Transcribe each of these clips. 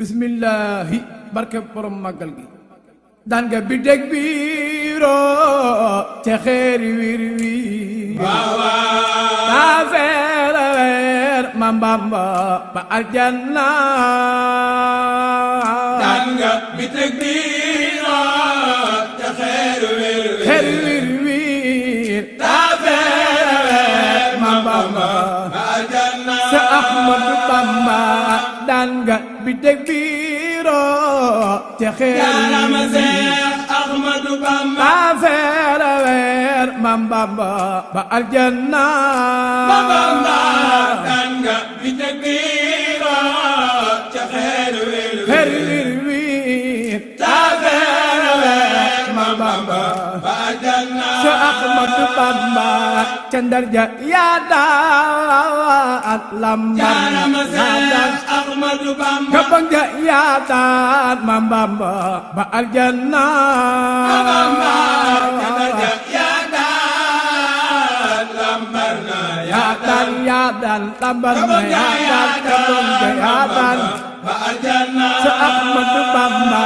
bismillahi barke borom màggal gi daan nga bi dég biiroo te xeeri wir wi taa feera weer ma Bamba ba aljanna daan nga bi dég biiroo te xeeri wir wi taa feera weer ma Bamba ba aljanna sa Ahmadu Bamba daan nga bi dég biiroo te xeeri Ahmadu Bamba taa feera weer ma Bamba ba aljanna Bamba daan nga bi dég biiroo te xeeri wir wi taa feera weer ma Bamba ba aljanna sa Ahmadu Bamba ca Ndar ja yaa daan lambar Ahmadu Bamba Gabang ja yaa daan ma Bamba ba aljanna Bamba yaa daan lambar na yaa daan lambar na yaa daan Gabang ja yaa daan ba aljanna sa Ahmadu Bamba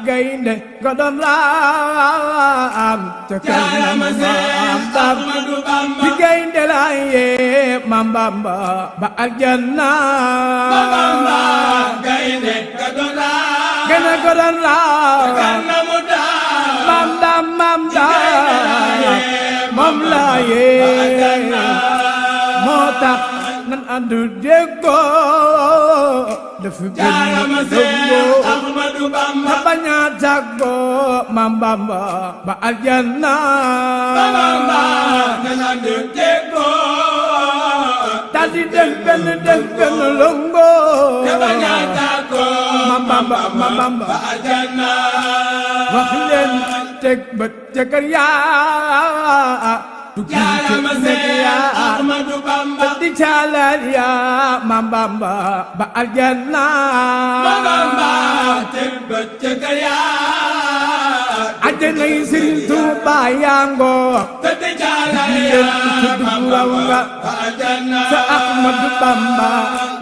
gaynde nga doon raam ca kanam Ahmadu Bamba ci gaynde laa yee ma Bamba ba aljanna Bamba gaynde nga doon raam gaynde nga doon raam kanamu daam maam daam moom laa yee moo tax nan andu déggoo dafa gën Ahmadu Bamba ta bañ a tàggoo ma Bamba ba aljanna Bamba nan andu déggoo dal di def benn longo ta bañ a tàggoo ma Bamba ba aljanna wax leen teg bët ca kër yaa jaarama Seex Ahmadu Bamba di caalal yaa ma Bamba ba aljanna Bamba teg bët ca kër yaa àjjana yi Sëriñ Tuuba yaa ngoo te di caalal yaa ma Bamba ba aljanna sa Ahmadu Bamba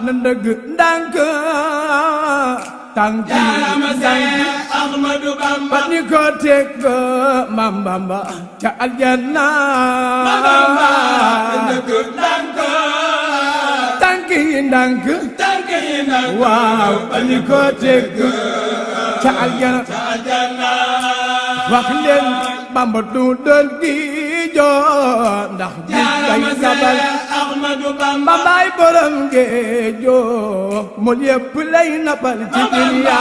na ndëgg ndànk tànk jaarama Seex Ahmadu Bamba ba ni ko teg ma Bamba ca aljanna Bamba ndëgg ndànk tànk yi ndànk tànk yi ndànk waaw ba ni ko teg ca aljanna wax leen Bamba du doon gi joo ndax bi day sabal Ahmadu Bamba Bambaay borom géejoo mool yëpp lay napal ci dunya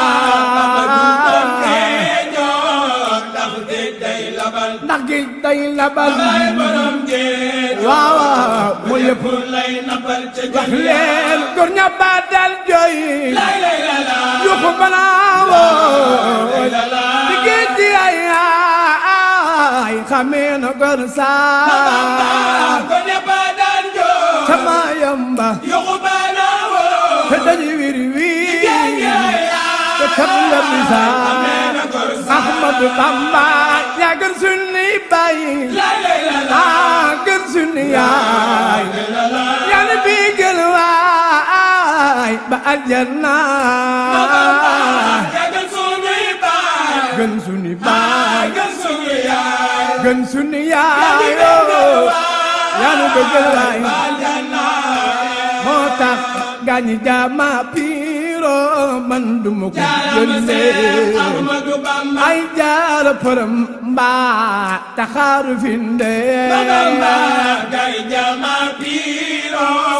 ndax géej day labal waaw mool yëpp lay napal ci wax leen góor ña ba dal jooy yuxu banaawoo di géej di ay xamee na góor saa sama yamba te dañuy wir te kam la misaan Ahmadu Bamba yaa gën suñuy baay gën suñu yaay yàlla bi gën waay ba aljanna gën suñu baay gën suñu yaay yàlla bi gën waay moo tax gaañi jaama piiro man duma ko yónnee ay jaara përëm mbaa taxaaru finde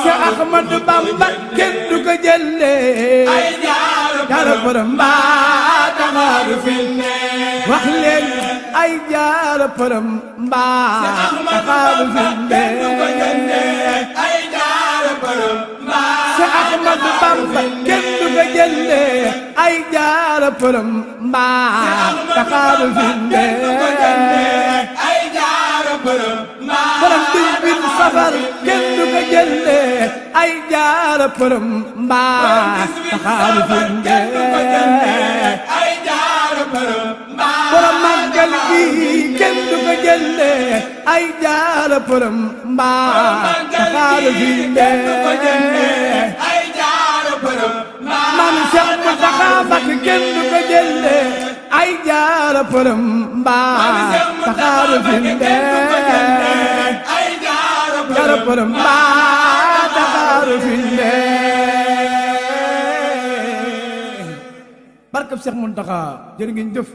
sa Ahmadu Bamba kenn du ko jëndee ay jaara përëm mbaa taxaaru finde wax leen ay jaara përëm mbaa taxaaru finde sa Ahmadu Bamba kenn du ko jëndee ay jaara përëm mbaa taxaaru finde përëm duñ bin safar kenn du ko jëndee ay jaara përëm mbaa taxaaru finde përëm màggal gi kenn du ko jëndee ay jaara përëm mbaa taxaaru finde maam Cheikh Mountakha jaara përëm mbaa taxaaru finde jaara përëm mbaa taxaaru finde barkab Seex Muntaxa jërë ngeen jëf